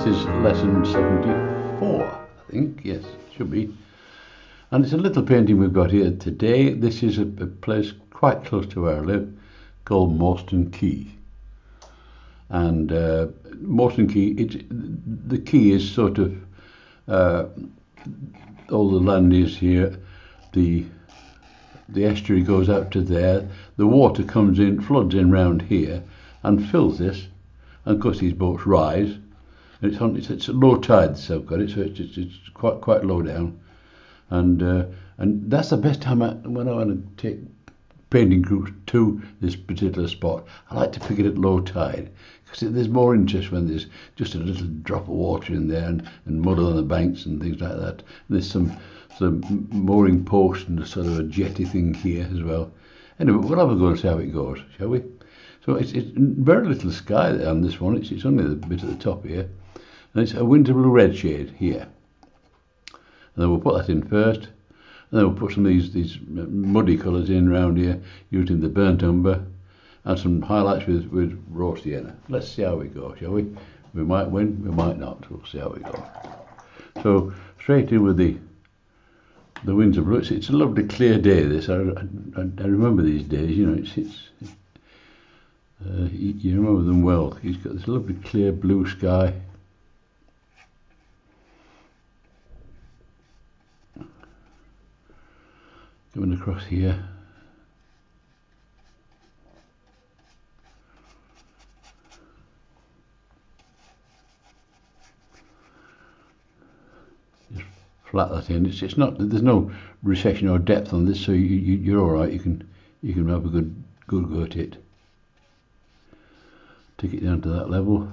This is lesson 74, I think. Yes, should be. And it's a little painting we've got here today. This is a place quite close to where I live called Morston Quay. And Morston Quay, the quay is sort of, all the land is here. The estuary goes out to there. The water comes in, floods in round here and fills this. And of course these boats rise. And it's at low tide, so I've got it, so it's quite low down. And that's the best time when I want to take painting groups to this particular spot. I like to pick it at low tide because there's more interest when there's just a little drop of water in there and mud on the banks and things like that. And there's some mooring post and a sort of a jetty thing here as well. Anyway, we'll have a go and see how it goes, shall we? So it's very little sky on this one. It's only the bit at the top here. And it's a winter blue red shade here. And then we'll put that in first. And then we'll put some of these muddy colours in around here using the burnt umber and some highlights with raw sienna. Let's see how we go, shall we? We might win, we might not. We'll see how we go. So straight in with the winter blue. It's a lovely clear day. This I remember these days. You know, you remember them well. He's got this lovely clear blue sky. Coming across here. Just flat that in. It's not. There's no recession or depth on this, so you're all right. You can have a good go at it. Take it down to that level.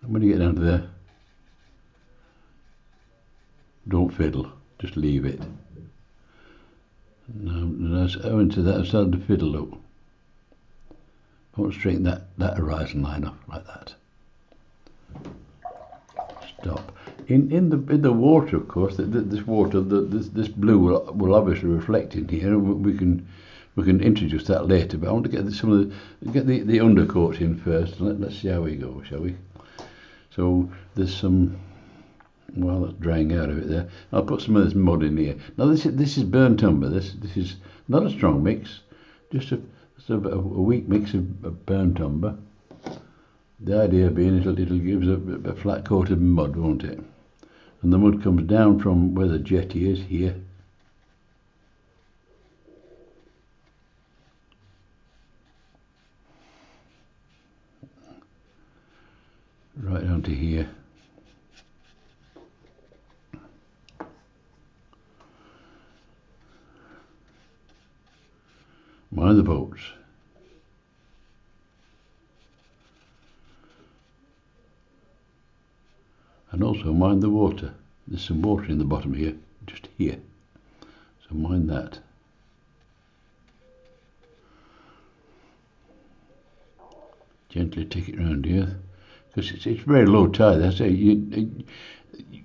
And when you get down to there, don't fiddle, just leave it. Now, as I went to that, I started to fiddle, look. I want to straighten that horizon line up like that. Stop. In the water, of course, this water, this blue will obviously reflect in here. We can introduce that later, but I want to get the undercoat in first. Let's see how we go, shall we? So there's some. Well, that's drying out of it there. I'll put some of this mud in here. Now this is burnt umber. This is not a strong mix, just a weak mix of burnt umber. The idea being it'll give us a flat coat of mud, won't it? And the mud comes down from where the jetty is here. Right down to here. Mind the boats. And also mind the water. There's some water in the bottom here, just here. So mind that. Gently take it round here. Because it's very low tide. I say,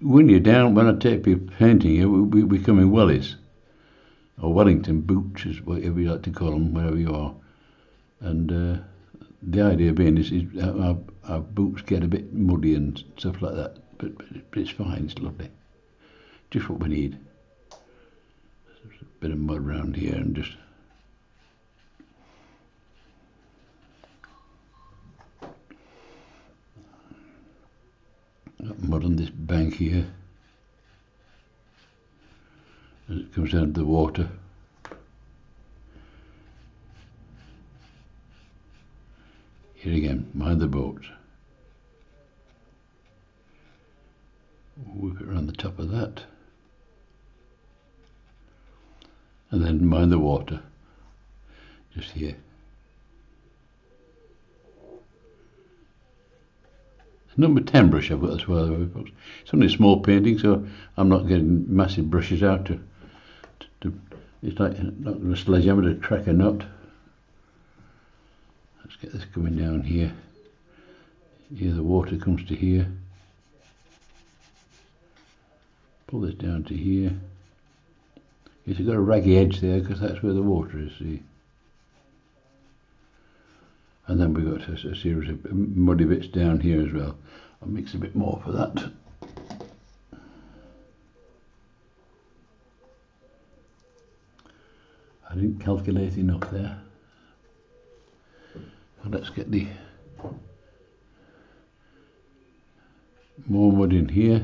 when you're down, when I take people painting here, we come in wellies. Or Wellington boots, is whatever you like to call them, wherever you are. And the idea being is our boots get a bit muddy and stuff like that, but it's fine, it's lovely. Just what we need. There's a bit of mud around here and just... Got mud on this bank here. As it comes down to the water. Here again, mind the boats. Whip it around the top of that. And then mind the water. Just here. Number 10 brush I've got as well. It's only a small painting, so I'm not getting massive brushes out to it's like not going to sledgehammer to crack a nut. Let's get this coming down here. Here the water comes to here. Pull this down to here. You've got a raggy edge there because that's where the water is, see. And then we've got a series of muddy bits down here as well. I'll mix a bit more for that. I didn't calculate enough there. So let's get the more mud in here.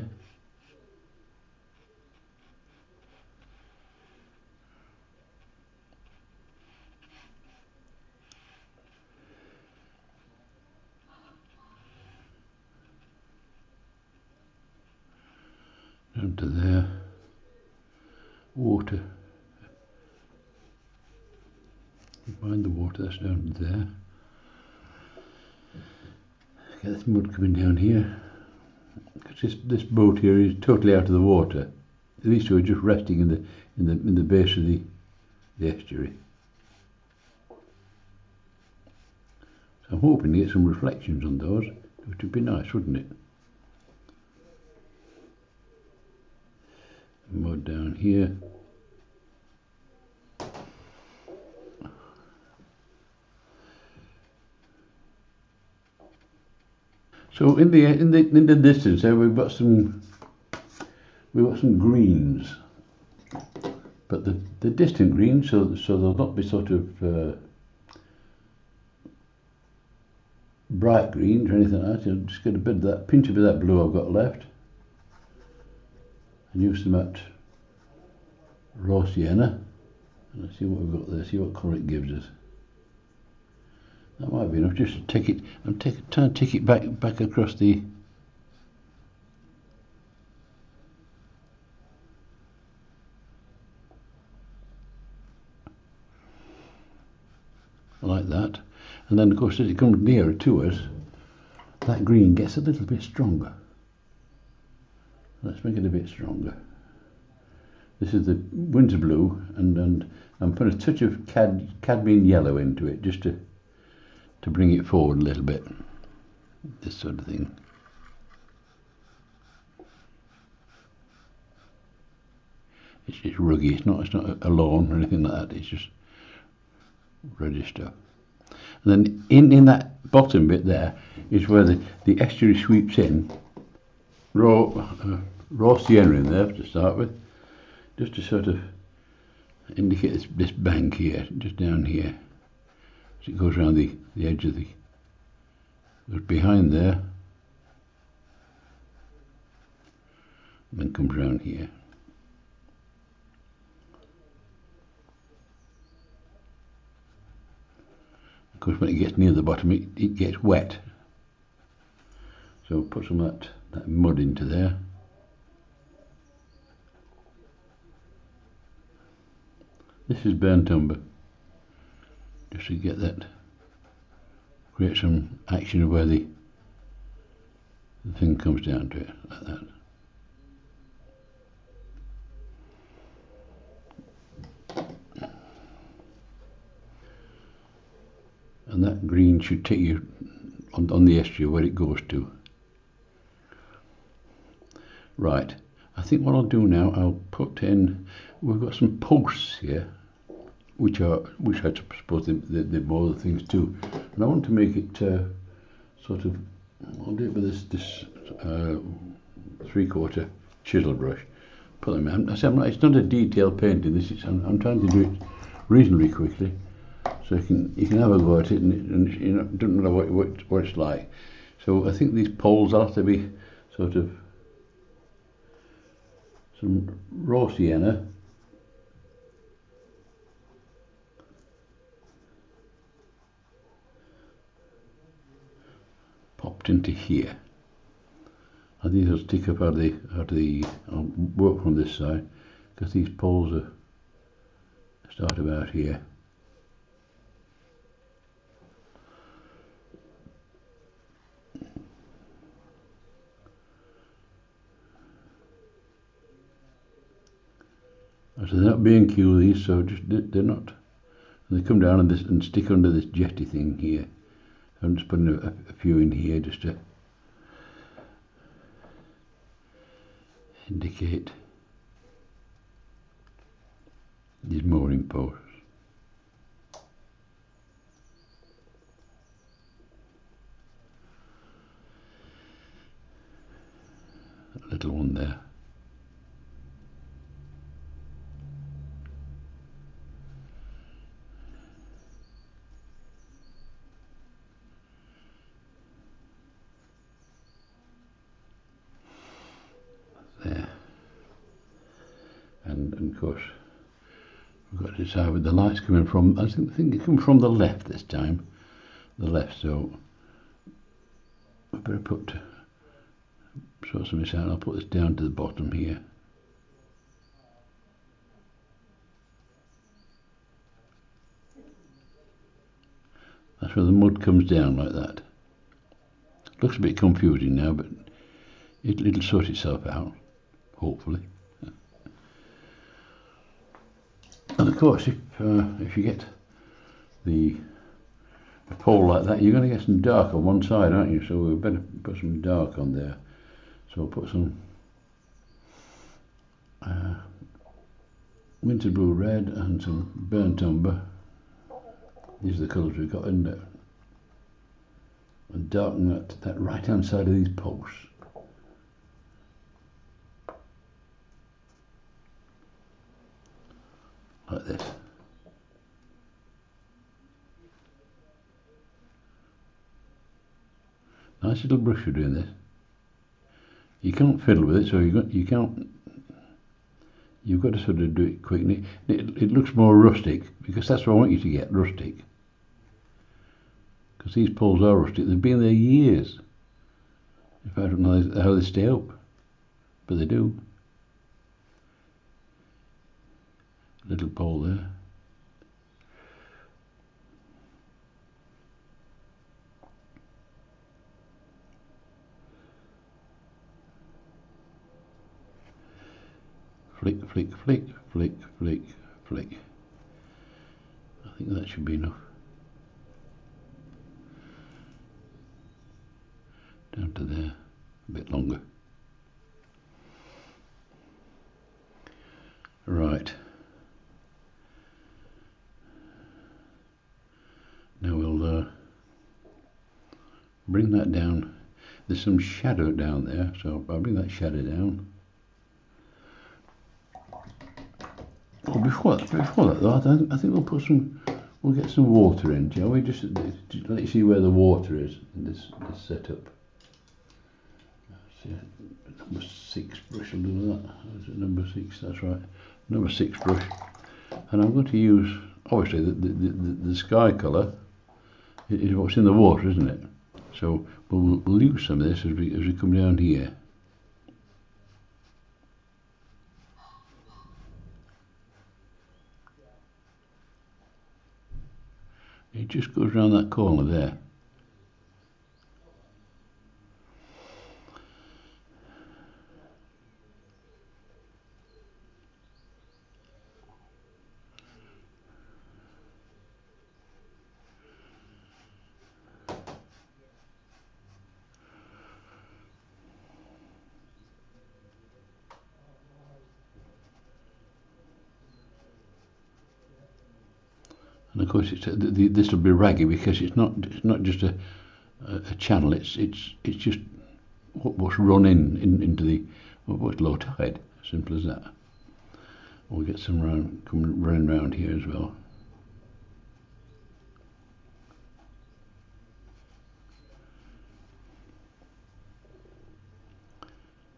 Down to there. Water. Find the water, that's down to there. Get this mud coming down here. Because this boat here is totally out of the water. These two are just resting in the base of the estuary. So I'm hoping to get some reflections on those, which would be nice, wouldn't it? Mud down here. So in the distance there we've got some greens, but the distant greens, so they'll not be sort of bright greens or anything like that. I'll just get a bit of that, pinch a bit of that blue I've got left, and use some at raw sienna. And let's see what we've got there. See what colour it gives us. That might be enough just to take it. I'm trying to take it back across the. Like that, and then of course as it comes nearer to us, that green gets a little bit stronger. Let's make it a bit stronger. This is the Windsor blue, and I'm putting a touch of cadmium yellow into it just to bring it forward a little bit. This sort of thing. It's just ruggy. It's not a lawn or anything like that. It's just reddish stuff. And then in that bottom bit there is where the estuary sweeps in. Raw sienna in there to start with, just to sort of indicate this bank here, just down here. As it goes around the edge of goes behind there, and then comes around here. Of course, when it gets near the bottom, it gets wet. So put some of that mud into there. This is burnt umber, just to get that, create some action of where the thing comes down to it, like that. And that green should take you on the estuary where it goes to. Right, I think what I'll do now, I'll put in, we've got some posts here, which I suppose they moor the things too. And I want to make it sort of, I'll do it with this 3/4 chisel brush. Put them in. It's not a detailed painting. I'm trying to do it reasonably quickly, so you can have a go at it, and you know, don't know what it's like. So I think these poles will have to be sort of some raw sienna, popped into here. And these will stick up out of the I'll work from this side, because these poles start about here. So they're not B&Q these, so they're not. And they come down and stick under this jetty thing here. I'm just putting a few in here just to indicate these mooring posts. little one there. There. And of course, we've got to decide where the light's coming from. I think it's coming from the left this time. The left, so we better sort something out. I'll put this down to the bottom here. That's where the mud comes down like that. Looks a bit confusing now, but it'll sort itself out, hopefully. And of course, if you get a pole like that, you're going to get some dark on one side, aren't you? So we better put some dark on there. So I'll put some winter blue red and some burnt umber. These are the colours we've got, isn't it? And darken that right hand side of these posts. Like this. Nice little brush for doing this. You can't fiddle with it, so you've got to sort of do it quickly. It looks more rustic, because that's what I want you to get, rustic. Because these poles are rustic. They've been there years. If I don't know how they stay up, but they do. Little pole there. Flick, flick, flick, flick, flick, flick. I think that should be enough. Down to there, a bit longer. Right. Now we'll bring that down. There's some shadow down there, so I'll bring that shadow down. Oh, before that though, I think we'll get some water in, shall we? Just let you see where the water is in this setup. See, number 6 brush will do that. Is it number 6? That's right. Number 6 brush. And I'm going to use, obviously, the sky colour is what's in the water, isn't it? So we'll use some of this as we come down here. It just goes around that corner there. And of course, this will be raggy because it's not just a channel. It's just what's run into the what's low tide. Simple as that. We'll get some running around here as well.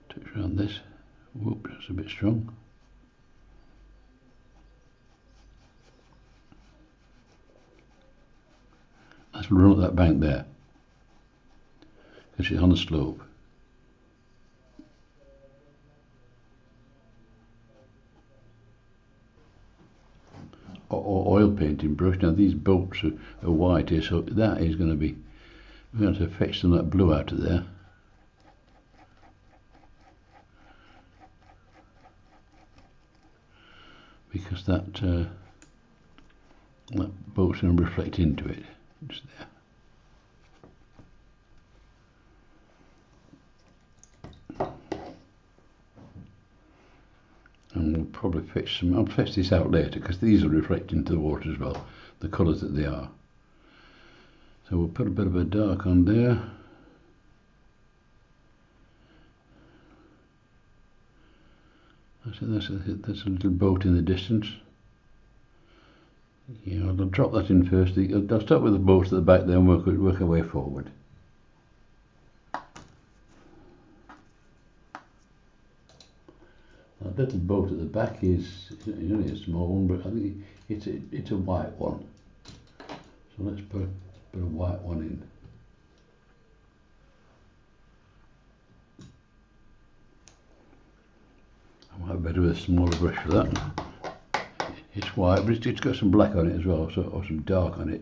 Touch around this. Whoop, that's a bit strong. Let's run up that bank there, because it's on the slope. Or oil painting brush. Now these bolts are white here, so that is going to be, we're going to fetch some of that blue out of there. Because that bolt's going to reflect into it. Just there. And we'll probably fetch some, I'll fetch this out later because these will reflect into the water as well, the colours that they are. So we'll put a bit of a dark on there. There's a little boat in the distance. Yeah, I'll drop that in first. I'll start with the boat at the back, then work our way forward. That little boat at the back is only a small one, but I think it's a white one. So let's put a white one in. I might have better with a smaller brush for that. It's white, but it's got some black on it as well, or some dark on it.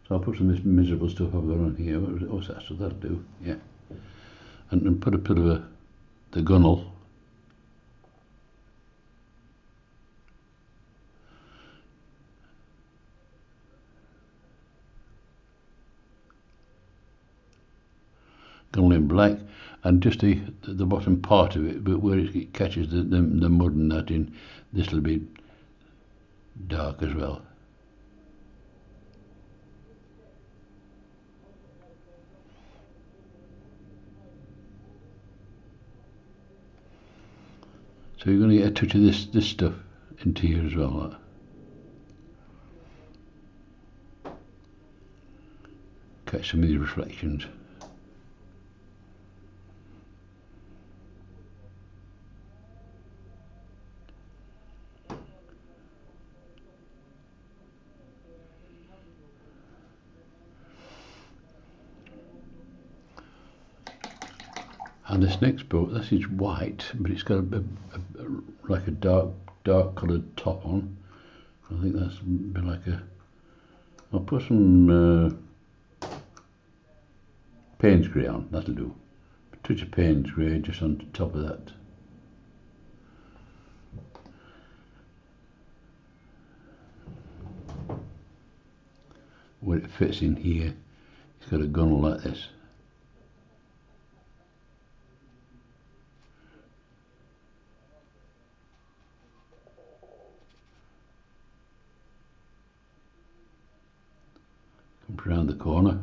So I'll put some of this miserable stuff I've got on here. What's that? So that'll do, yeah. And put a bit of the gunnel. Gunnel in black, and just the bottom part of it, but where it catches the mud and that in, this will be dark as well. So you're going to get a touch of this stuff into here as well. Catch some of these reflections. And this next boat, this is white, but it's got like a dark coloured top on. I think that's a bit like a. I'll put some Payne's grey on. That'll do. A touch of Payne's grey just on top of that. Where it fits in here, it's got a gunnel like this. Comes round the corner.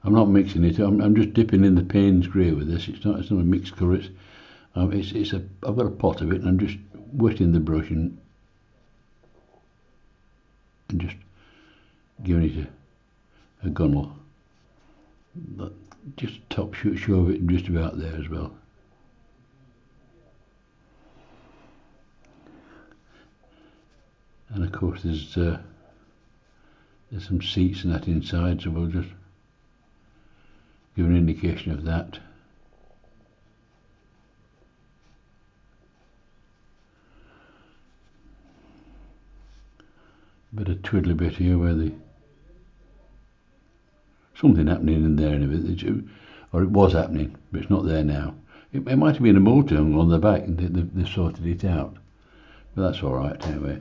I'm not mixing it. I'm just dipping in the Payne's grey with this. It's not a mixed colour. I've got a pot of it, and I'm just wetting the brush and just giving it a gunnel. But just top show of it just about there as well. And of course there's some seats and that inside, so we'll just give an indication of that. Bit of twiddly bit here where something happening in there anyway, or it was happening, but it's not there now. It might have been a motor on the back, and they sorted it out, but that's all right anyway.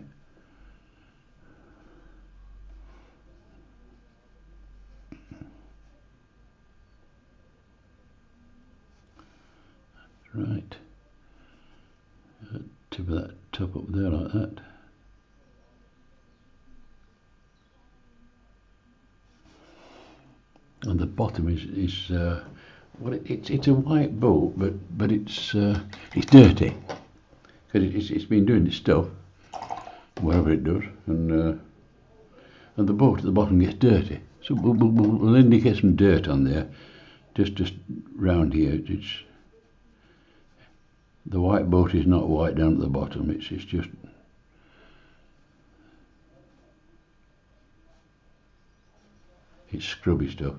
Right, tip of that top up there like that. And the bottom is well, it's a white boat, but it's dirty because it's been doing its stuff, whatever it does, and the boat at the bottom gets dirty. So we'll indicate some dirt on there, just round here. The white boat is not white down at the bottom. It's just. It's scrubby stuff.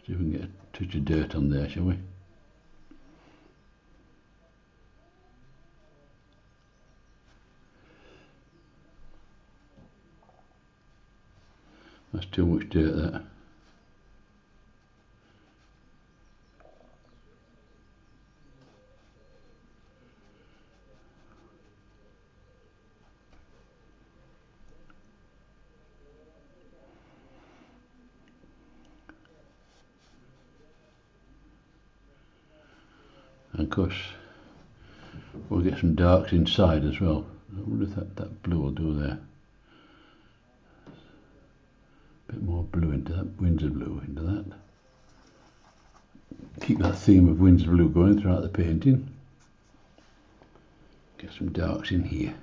See if we can get a touch of dirt on there, shall we? That's too much dirt, that. of course we'll get some darks inside as well. I wonder if that blue will do there. A bit more blue into that, Windsor blue into that. Keep that theme of Windsor blue going throughout the painting. Get some darks in here.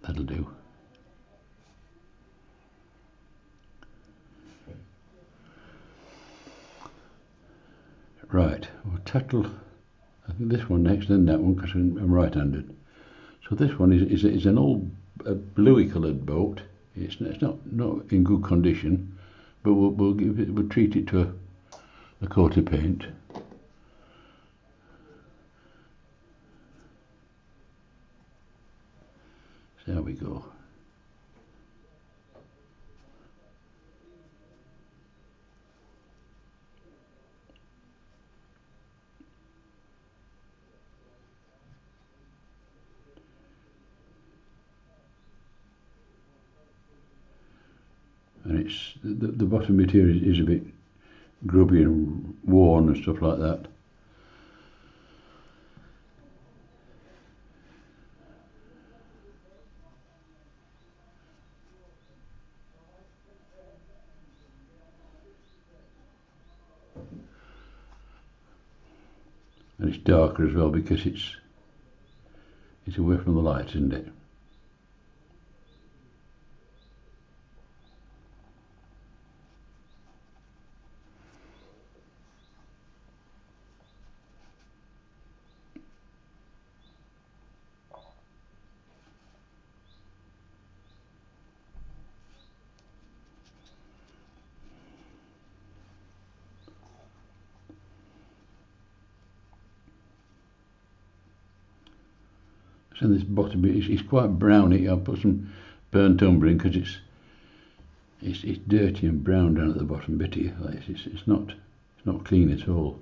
That'll do. Right, we'll tackle, I think, this one next, then that one, because I'm right-handed. So this one is an old bluey coloured boat. It's not in good condition, but we'll treat it to a coat of paint. So there we go. And it's the bottom bit here is a bit grubby and worn and stuff like that. And it's darker as well because it's away from the light, isn't it? So this bottom bit is quite browny. I'll put some burnt umber in because it's dirty and brown down at the bottom bit here. Like it's not clean at all.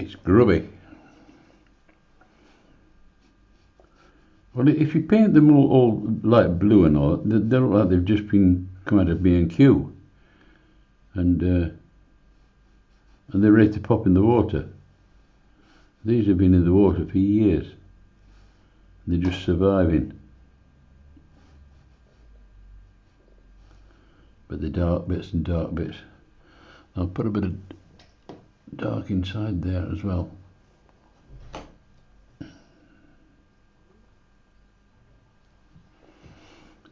It's grubby. Well, if you paint them all light blue and all, they look like they've just come out of B&Q, and they're ready to pop in the water. These have been in the water for years. They're just surviving. But the dark bits and dark bits. I'll put a bit of dark inside there as well.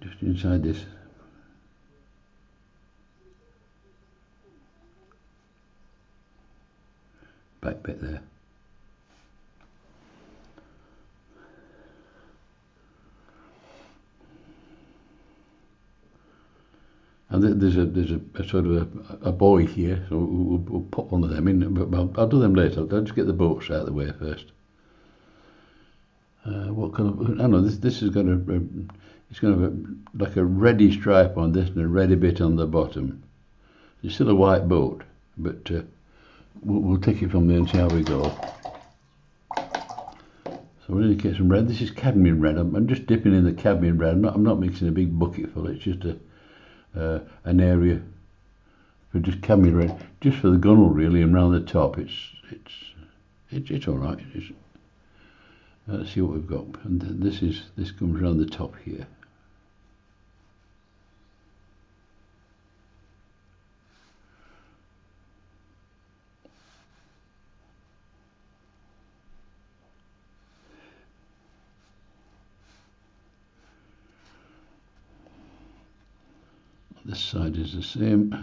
Just inside this back bit there. And there's a sort of a buoy here, so we'll pop one of them in. But I'll do them later. I'll just get the boats out of the way first. What colour? I know this has got it's got like a reddy stripe on this and a reddy bit on the bottom. It's still a white boat, but we'll take it from there and see how we go. So we're going to get some red. This is cadmium red. I'm just dipping in the cadmium red. I'm not mixing a big bucket full. It's just an area for just cadmium red, just for the gunnel really, and round the top. It's all right. Let's see what we've got. And this comes around the top here. This side is the same.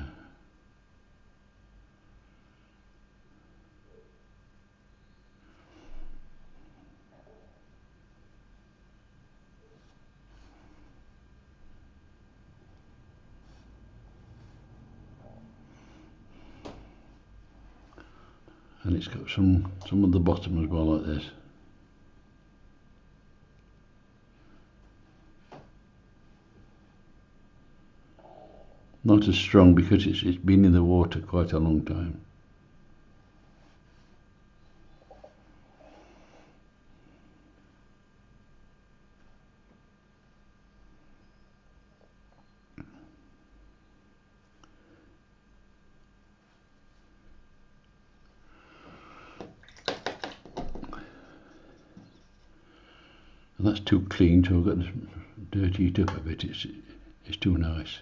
and it's got some at the bottom as well, like this. Not as strong because it's been in the water quite a long time. And that's too clean, so I've got to dirty it up a bit. It's too nice.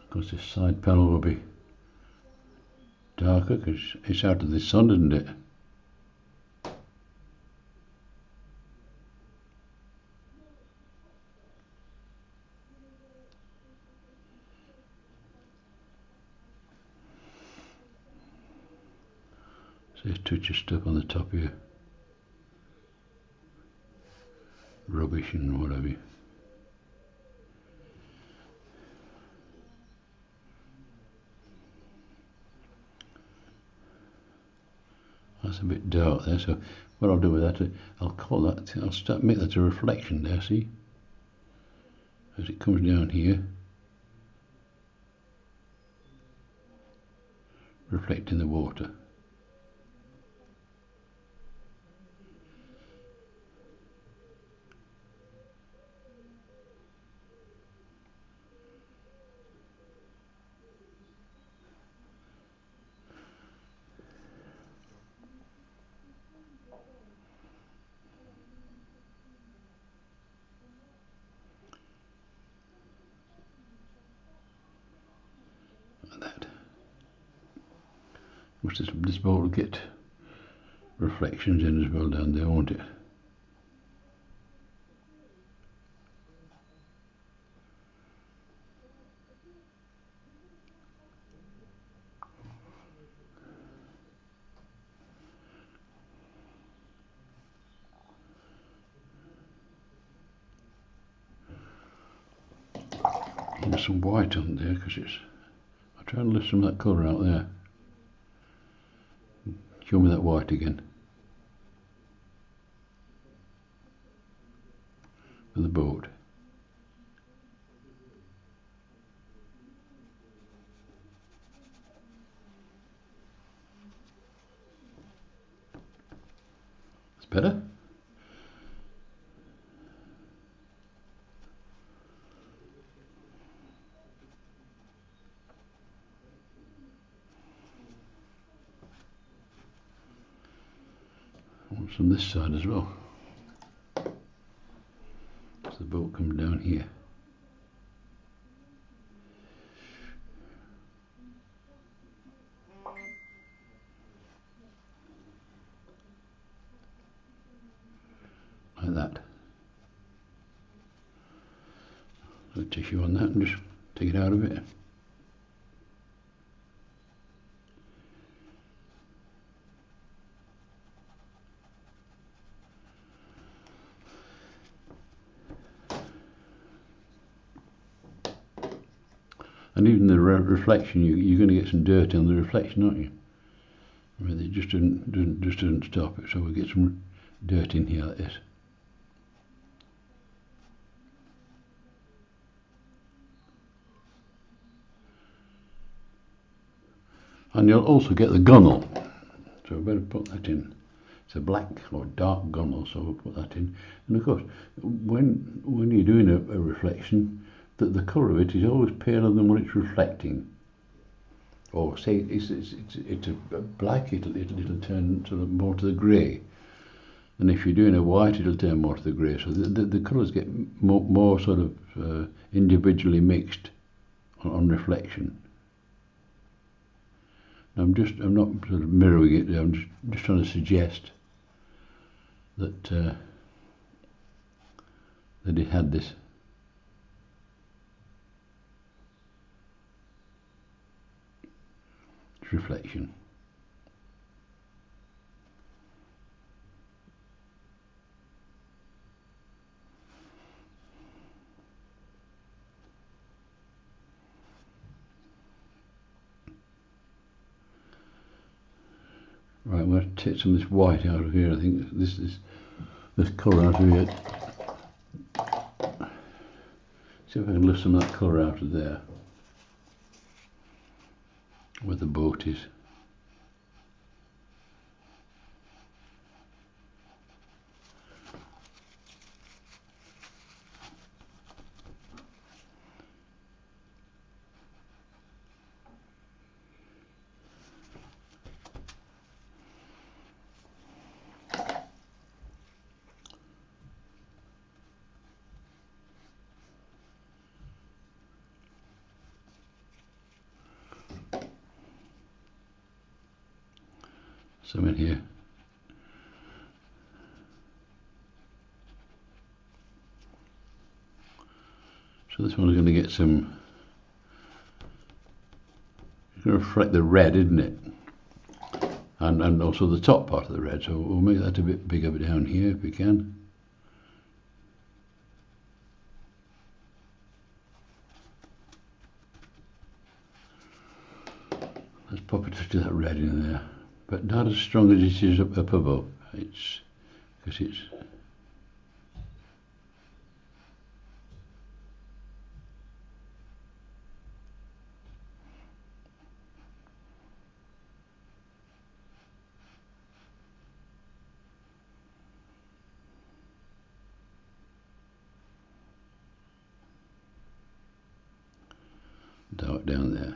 Of course, this side panel will be darker because it's out of the sun, isn't it? So this touch of stuff on the top here. Rubbish and whatever. That's a bit dark there, so what I'll do with that, I'll start make that a reflection there, see? As it comes down here, reflecting the water. Like that. This boat will get reflections in as well down there, won't it? There's some white on there because I'll try and lift some of that colour out there. Show me that white again. With the boat. It's better. I want some this side as well. So the boat comes down here. Like that. So tissue on that and just take it out of it. And even the reflection, you're going to get some dirt on the reflection, aren't you? I mean, it just doesn't stop it, so we'll get some dirt in here like this. And you'll also get the gunnel, so we better put that in. It's a black or dark gunnel, so we'll put that in. And of course, when you're doing a reflection, the colour of it is always paler than what it's reflecting. Or say it's a black, it'll turn sort of more to the grey. And if you're doing a white, it'll turn more to the grey. So the colours get more sort of individually mixed on reflection. I'm not sort of mirroring it. I'm just trying to suggest that that it had this. reflection. Right, I'm going to take some of this white out of here. I think this colour out of here. See if I can lift some of that colour out of there, where the boat is. Some in here. So this one's going to get some, it's going to reflect the red, isn't it? And also the top part of the red, so we'll make that a bit bigger down here if we can. Let's pop a touch of that red in there, but not as strong as it is up above. It's because it's dark down there.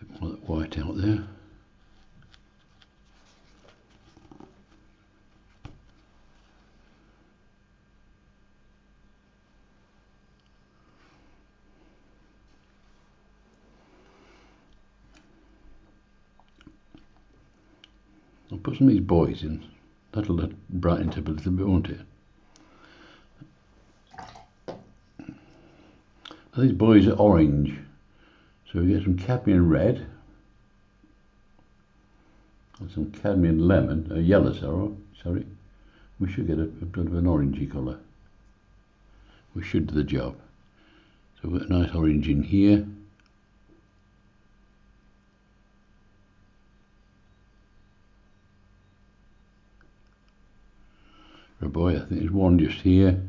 A bit more of that white out there. I'll put some of these buoys in. That'll brighten it up a little bit, won't it? These buoys are orange, so we get some cadmium red and some cadmium lemon, yellow, sorry. We should get a bit of an orangey colour. We should do the job. So we've got a nice orange in here. For a buoy, I think there's one just here.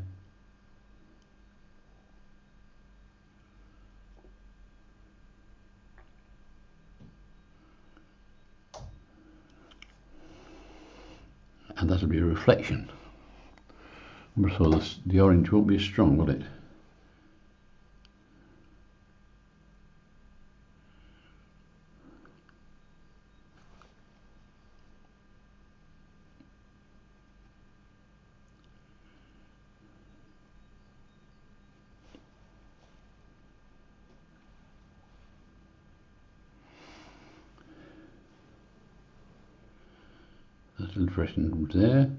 And that'll be a reflection. So the orange won't be as strong, will it? That's refreshing there.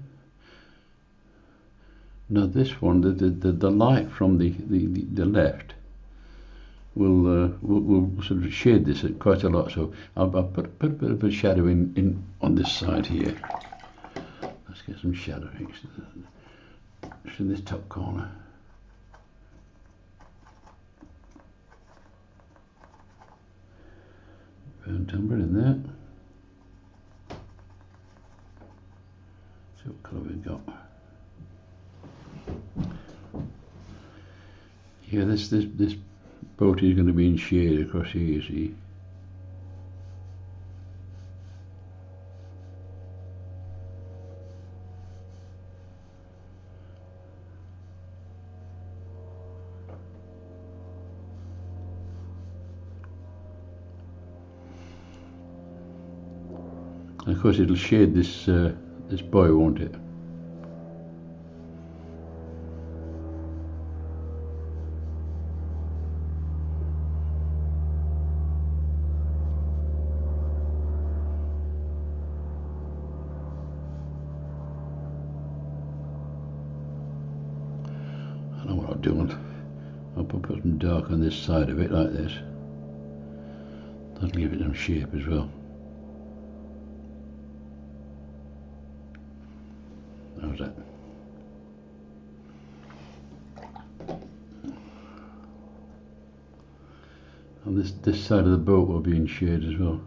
Now this one, the light from the left will sort of shade this quite a lot. So I'll put a bit of a shadow in on this side here. Let's get some shadow just in this top corner. Burnt umber in there. See what colour we've got. Yeah, this boat is going to be in shade across here, you see. And of course it'll shade this this buoy, won't it? what I'll do. I'll put some dark on this side of it like this. That'll give it some shape as well. How's that? And this side of the boat will be in shade as well.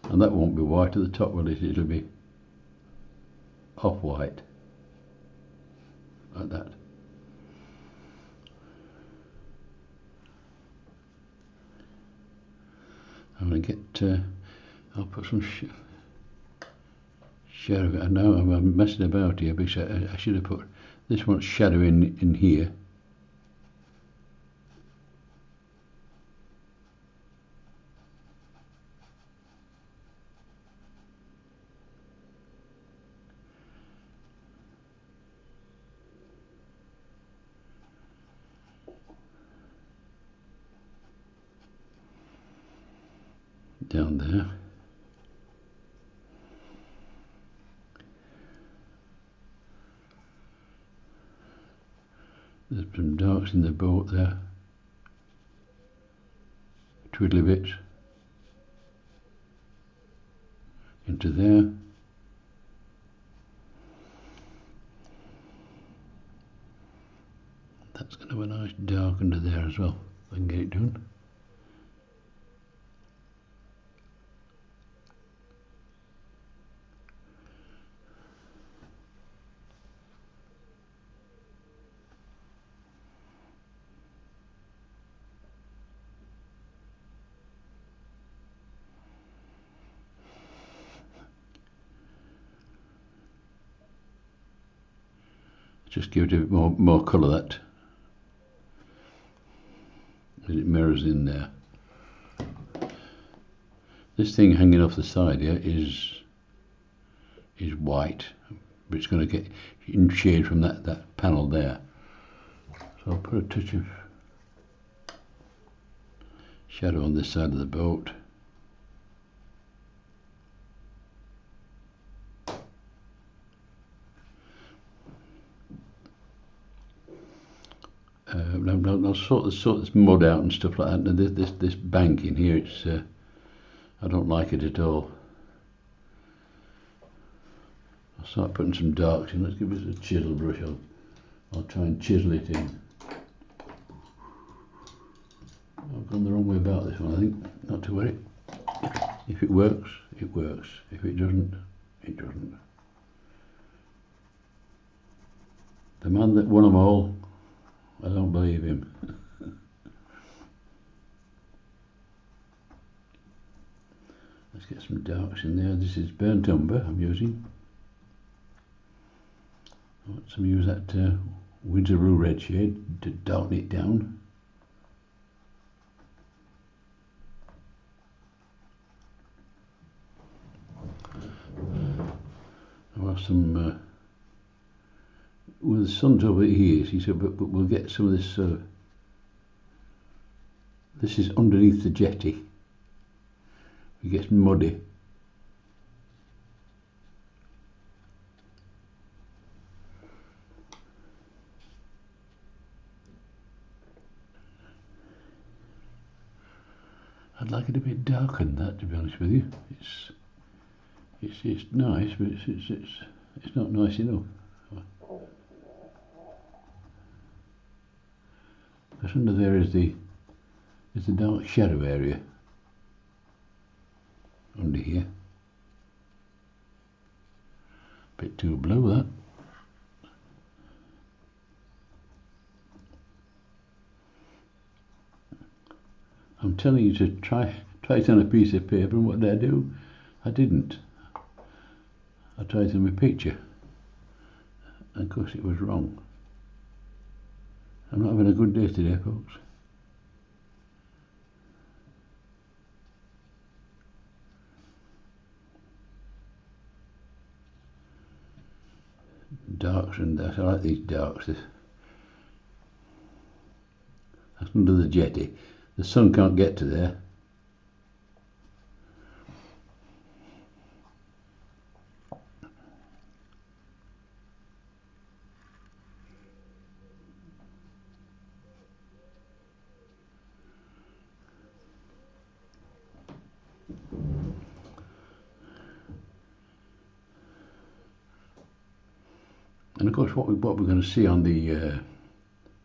And that won't be white at the top, will it? It'll be off-white, like that. I'm going to get, I'll put some shadow. I know I'm messing about here because I should have put this one shadow in here. Down there. There's some darks in the boat there. Twiddly bits. Into there. That's going to have a nice dark under there as well. If I can get it done. Just give it a bit more colour, that, and it mirrors in there. This thing hanging off the side here is white, but it's going to get in shade from that panel there. So I'll put a touch of shadow on this side of the boat. I'll sort this mud out and stuff like that. And this bank in here, it's I don't like it at all. I'll start putting some darks in. Let's give it a chisel brush. I'll try and chisel it in. I've gone the wrong way about this one, I think. Not to worry. If it works, it works. If it doesn't, it doesn't. The man that won them all, I don't believe him. Let's get some darks in there. This is burnt umber I'm using. I want to use that Windsor red shade to darken it down. I'll have some well, the sun's over here, he said, but we'll get some of this this is underneath the jetty. It gets muddy. I'd like it a bit darker than that, to be honest with you. It's nice, but it's not nice enough. Because under there is the dark shadow area under here. Bit too blue, that. I'm telling you to try it on a piece of paper, and what did I do? I didn't. I tried it on my picture, and of course it was wrong. I'm not having a good day today, folks. Darks and that. I like these darks. That's under the jetty. The sun can't get to there. And of course, what we're going to see on the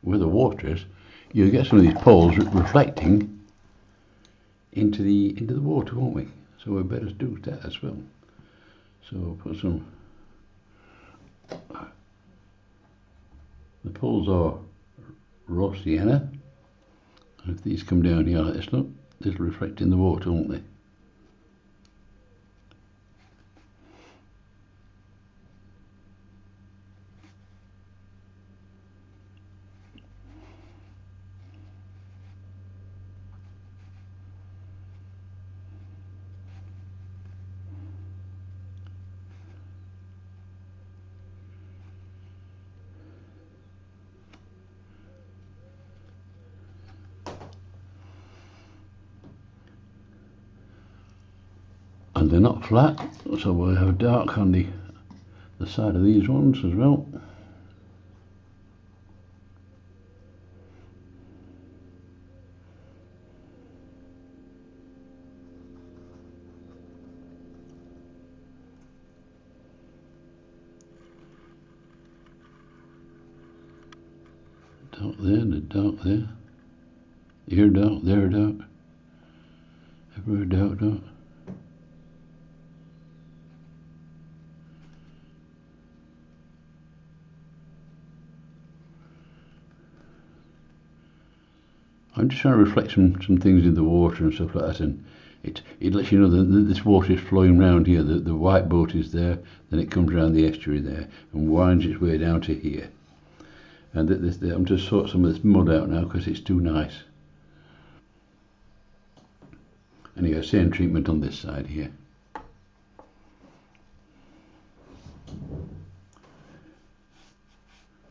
where the water is, you'll get some of these poles reflecting into the water, won't we? So we better do that as well. So we'll put some. The poles are raw sienna. And if these come down here like this, look, they'll reflect in the water, won't they? And they're not flat, so we'll have dark on the side of these ones as well. Dark there, and dark there. Here dark, there dark. Everywhere dark, dark. I'm just trying to reflect some things in the water and stuff like that, and it lets you know that this water is flowing round here. The white boat is there, then it comes around the estuary there and winds its way down to here. And I'm just sort some of this mud out now because it's too nice. And you have same treatment on this side here.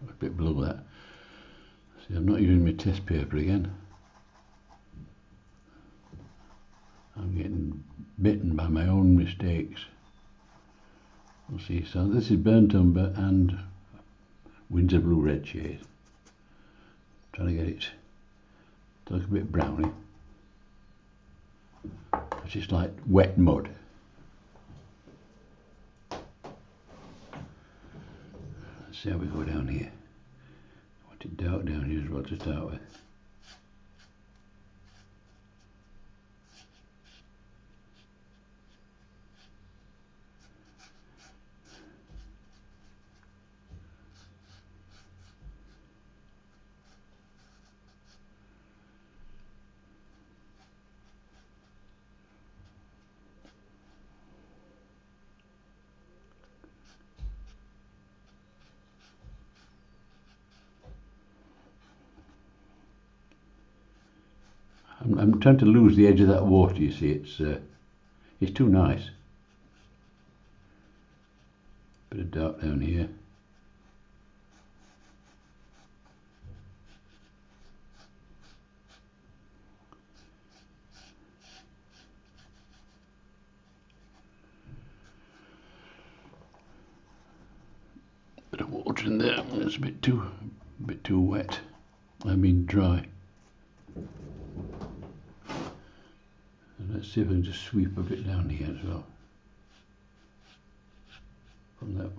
A bit below that. See, I'm not using my test paper again. I'm getting bitten by my own mistakes. We'll see. So this is burnt umber and Windsor blue red shade. Trying to get it to look a bit browny. It's just like wet mud. Let's see how we go down here. I want it dark down here as well to start with. I'm trying to lose the edge of that water, you see, it's too nice. Bit of dark down here. Bit of water in there, it's a bit too wet. I mean dry. Let's see if I can just sweep a bit down here as well. From that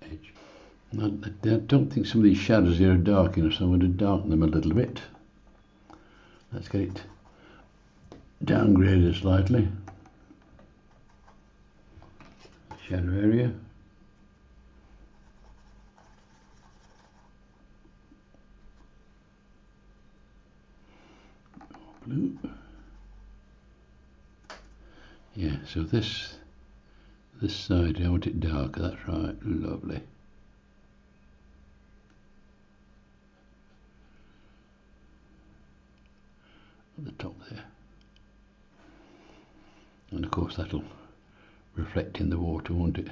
edge. I don't think some of these shadows here are dark enough, so I'm going to darken them a little bit. Let's get it downgraded slightly. Shadow area. Blue. Yeah, so this side, I want it darker, that's right, lovely. At the top there. And of course that'll reflect in the water, won't it?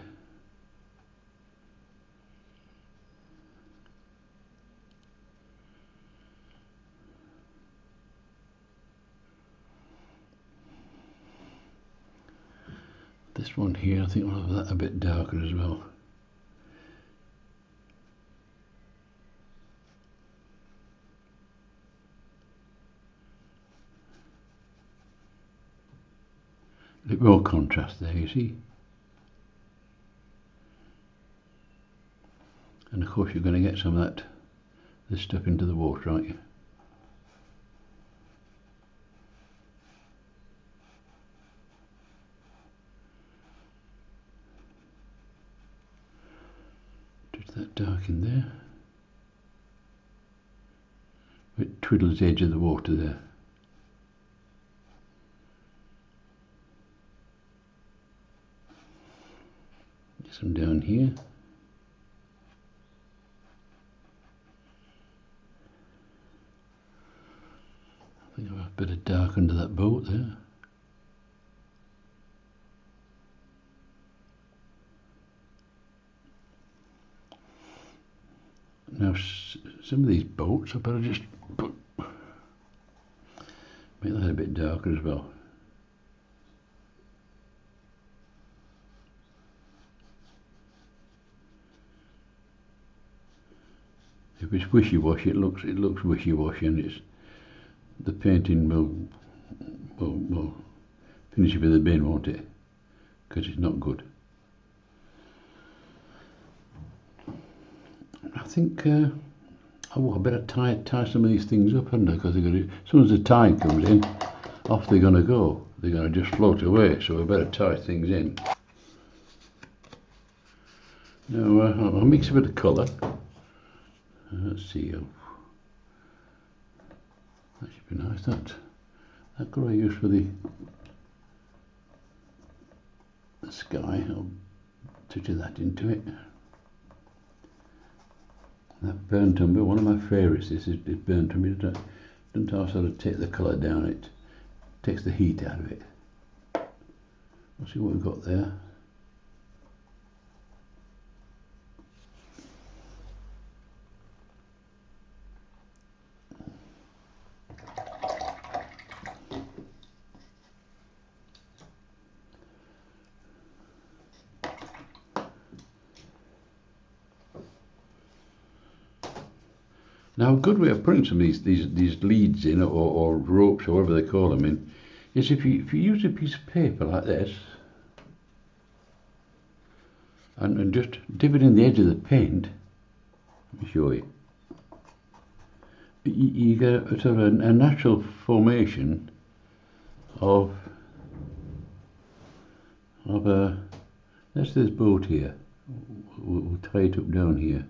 This one here, I think we'll have that a bit darker as well. A bit more contrast there, you see. And of course you're going to get some of this stuff into the water, aren't you? Just that dark in there. It twiddles the edge of the water there. Get some down here. I think I've got a bit of dark under that boat there. Now some of these boats I better just make that a bit darker as well. If it's wishy-washy, it looks wishy-washy, and the painting will finish it with a bin, won't it? Because it's not good. I think I better tie some of these things up, hadn't I? Because as soon as the tide comes in, off they're going to go. They're going to just float away. So we better tie things in. Now I'll mix a bit of colour. Let's see. That should be nice. That colour I use for the sky. I'll touch that into it. That burnt umber, one of my favourites. This is burnt umber. It doesn't also take the colour down. It takes the heat out of it. Let's see what we've got there. Now, a good way of putting some of these leads in, or ropes, or whatever they call them in, is if you use a piece of paper like this, and just dip it in the edge of the paint. Let me show you. You get a sort of a natural formation of that's this boat here. We'll tie it up down here.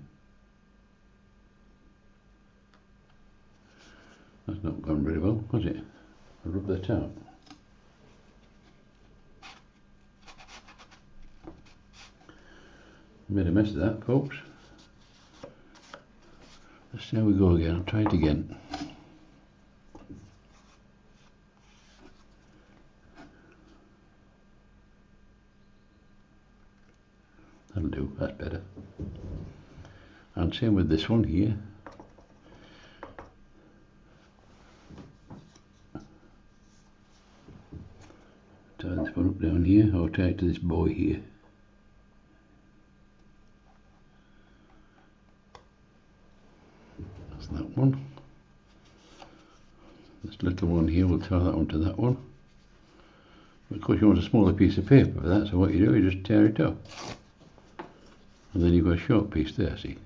That's not gone very well, has it? I'll rub that out. Made a mess of that, folks. Let's see how we go again. I'll try it again. That'll do, that's better. And same with this one here. Tie this one up down here, or tie it to this buoy here. That's that one. This little one here, we'll tie that one to that one. Of course you want a smaller piece of paper for that, so what you do, you just tear it up. And then you've got a short piece there, see?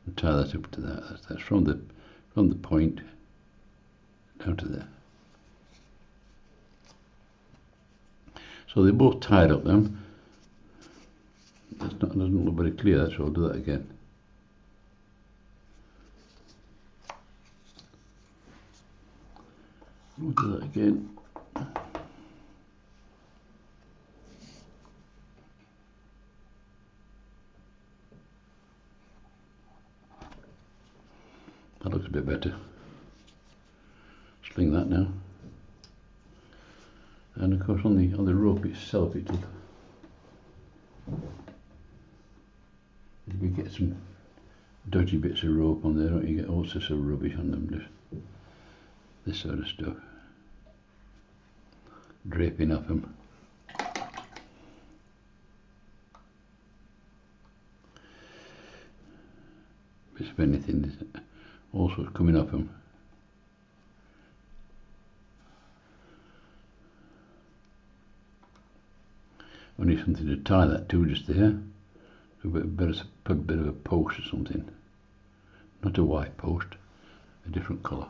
And tie that up to that. That's from the point down to there. So they're both tied up then. Doesn't look very clear, so I'll do that again. We'll do that again. That looks a bit better. Sling that now. And of course on the rope itself, if you get some dodgy bits of rope on there, don't you get all sorts of rubbish on them, just this sort of stuff. draping off him. Bits of anything, all sorts coming off him. Only something to tie that to just there. So better put a bit of a post or something. Not a white post, a different colour.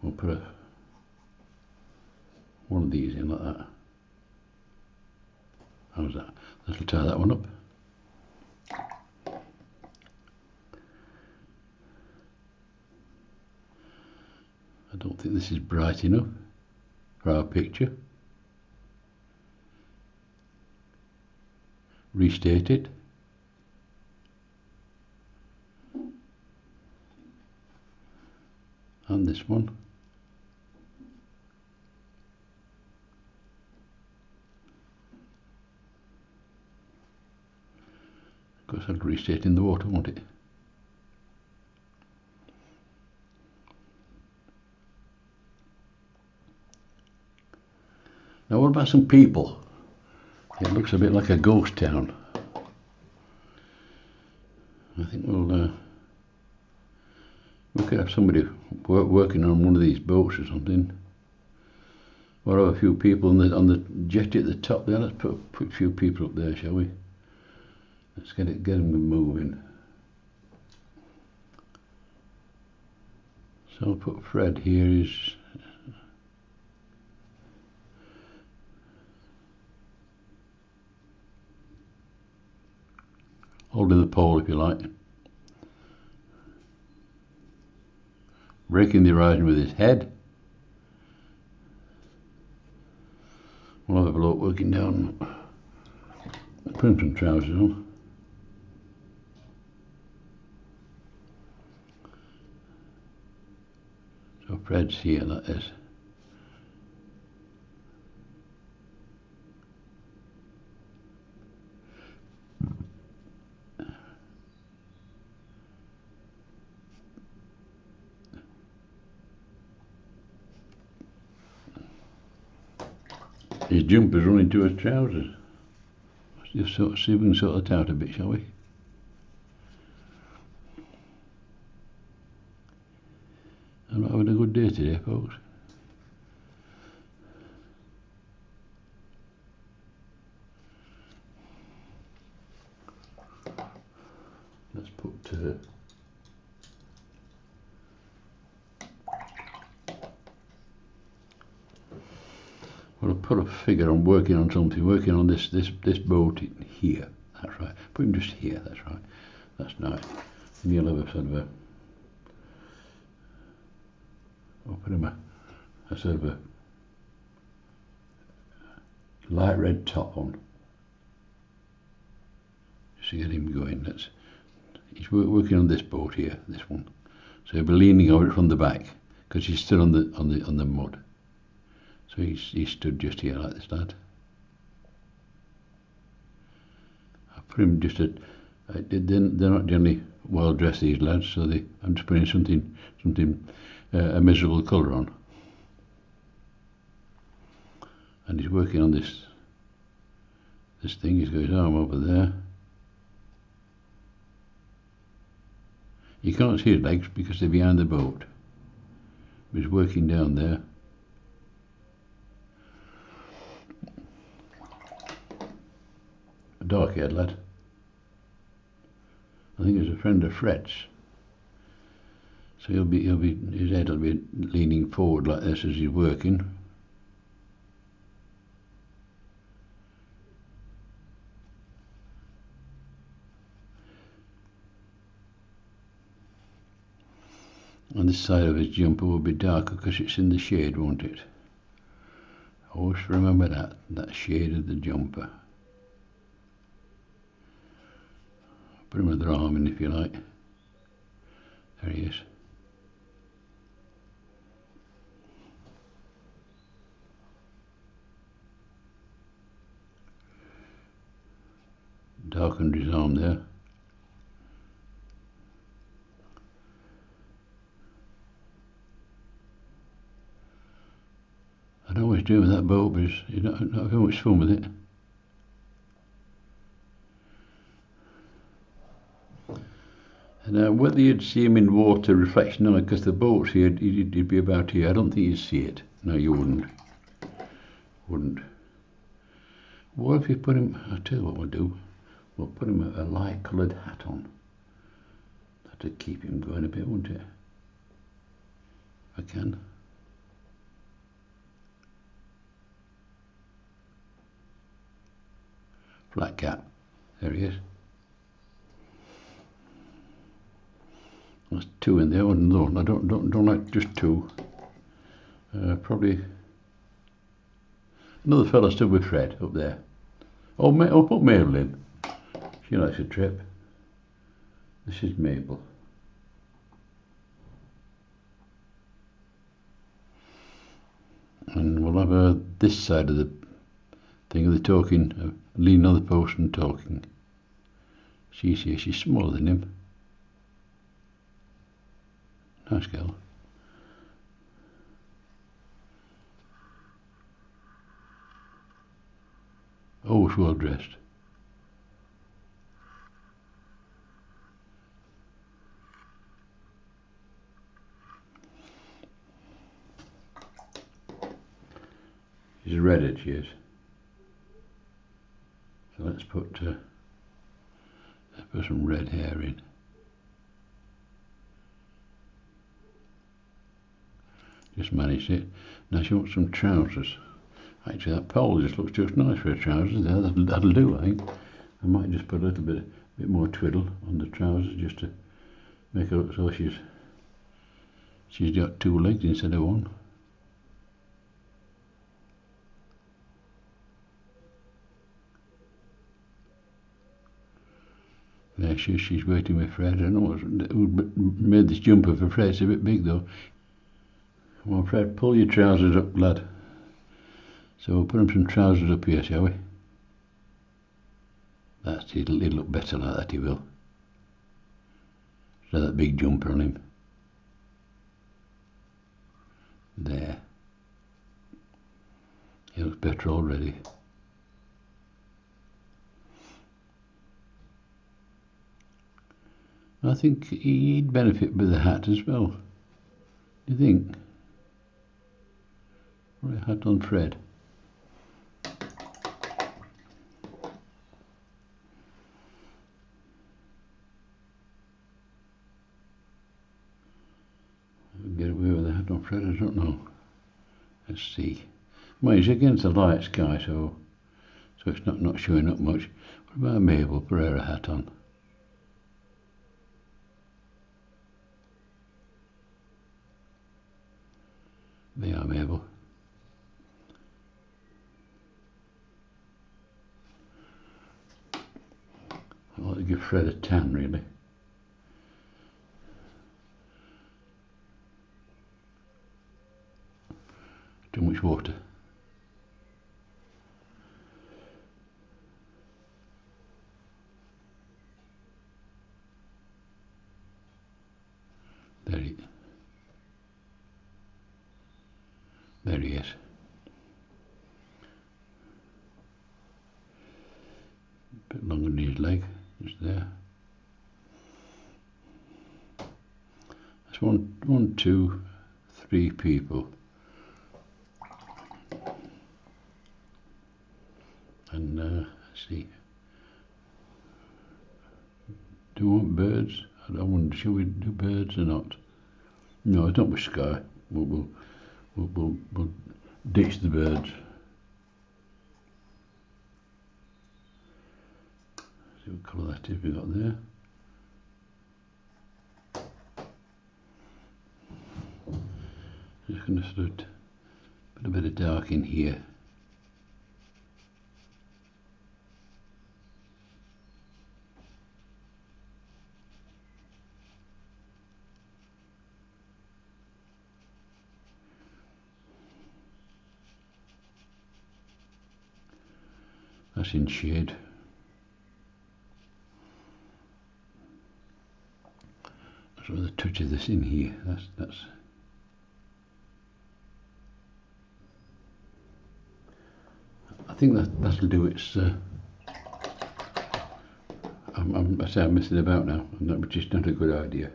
We'll put one of these in like that. How's that? That'll tie that one up. I don't think this is bright enough for our picture. Restate it. And this one. Of course, I'll restate in the water, won't it? Now, what about some people? It looks a bit like a ghost town. I think we could have somebody working on one of these boats or something. Or have a few people on the jetty at the top there. Let's put a few people up there, shall we? Let's get them moving. So I'll put Fred here. He's holding the pole, if you like. Breaking the horizon with his head. We'll have a bloke working down. Put him some trousers on. So Fred's here, that is. His jumper's running to his trousers. Let's just see if we can sort that out a bit, shall we? I'm not having a good day today, folks. Let's put well, I'll put a figure on working on something, working on this boat here. That's right. Put him just here. That's right. That's nice. And you'll have a sort of a. I'll put him a sort of a light red top on, just to get him going. He's working on this boat here, this one. So he'll be leaning over it from the back because he's still on the mud. So he's stood just here like this, lad. I put him just at. They're not generally well dressed, these lads, so I'm just putting something a miserable colour on. And he's working on this thing. He's got his arm over there. You can't see his legs because they're behind the boat. He's working down there. A dark-haired lad. I think he's a friend of Fred's. So his head will be leaning forward like this as he's working. And this side of his jumper will be darker because it's in the shade, won't it? Always remember that shade of the jumper. Put him with their arm in if you like. There he is. Darkened his arm there. doing with that boat, but he's not having much fun with it. And whether you'd see him in water reflection or not, because the boat's here, he'd be about here. I don't think you'd see it. No, you wouldn't. Wouldn't. What if you put him, I'll tell you what we'll do. We'll put him a light coloured hat on. That'd keep him going a bit, wouldn't it? If I can. Flat cap. There he is. There's two in there. Oh no, I don't like just two. Probably another fella stood with Fred up there. Oh, I'll put Mabel in. She likes a trip. This is Mabel. And we'll have this side of the thing of the talking, leaning on the post and talking. She's here. She's smaller than him. Nice girl. Oh, she's well dressed. She's a redhead, she is. So let's put some red hair in. Just managed it. Now she wants some trousers. Actually, that pole just looks just nice for her trousers there. That'll do, I think. I might just put a little bit more twiddle on the trousers just to make her look so she's got two legs instead of one. There she's waiting with Fred. I don't know what made this jumper for Fred. It's a bit big though. Come on, Fred, pull your trousers up, lad. So we'll put him some trousers up here, shall we? He'll look better like that, he will. So that big jumper on him. There. He looks better already. I think he'd benefit with the hat as well. Do you think? Right, hat on Fred. Get away with the hat on Fred, I don't know. Let's see. Well, he's against the light sky, so it's not showing up much. What about Mabel? Put her a hat on. There you are, Mabel. I want to give Fred a tan, really. Too much water. There he is. A bit longer than his leg, just there. That's one, two, three people. And let's see. Do you want birds? I wonder, shall we do birds or not? No, it's not much sky. We'll ditch the birds. See what colour that is we got there. Just going to sort of put a bit of dark in here. That's in shade. So the touch of this in here. That's think that'll do. It's I say I'm messing about now, which is not a good idea.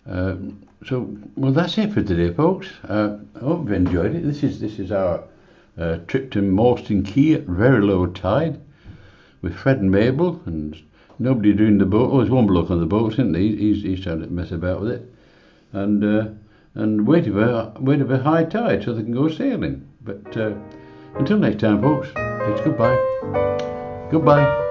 Well, that's it for today, folks. I hope you've enjoyed it. This is our trip to Morston Quay at very low tide with Fred and Mabel, and nobody doing the boat. Oh, there's one bloke on the boat, isn't he? He's trying to mess about with it, and waiting for high tide so they can go sailing. But until next time, folks, it's goodbye. Goodbye.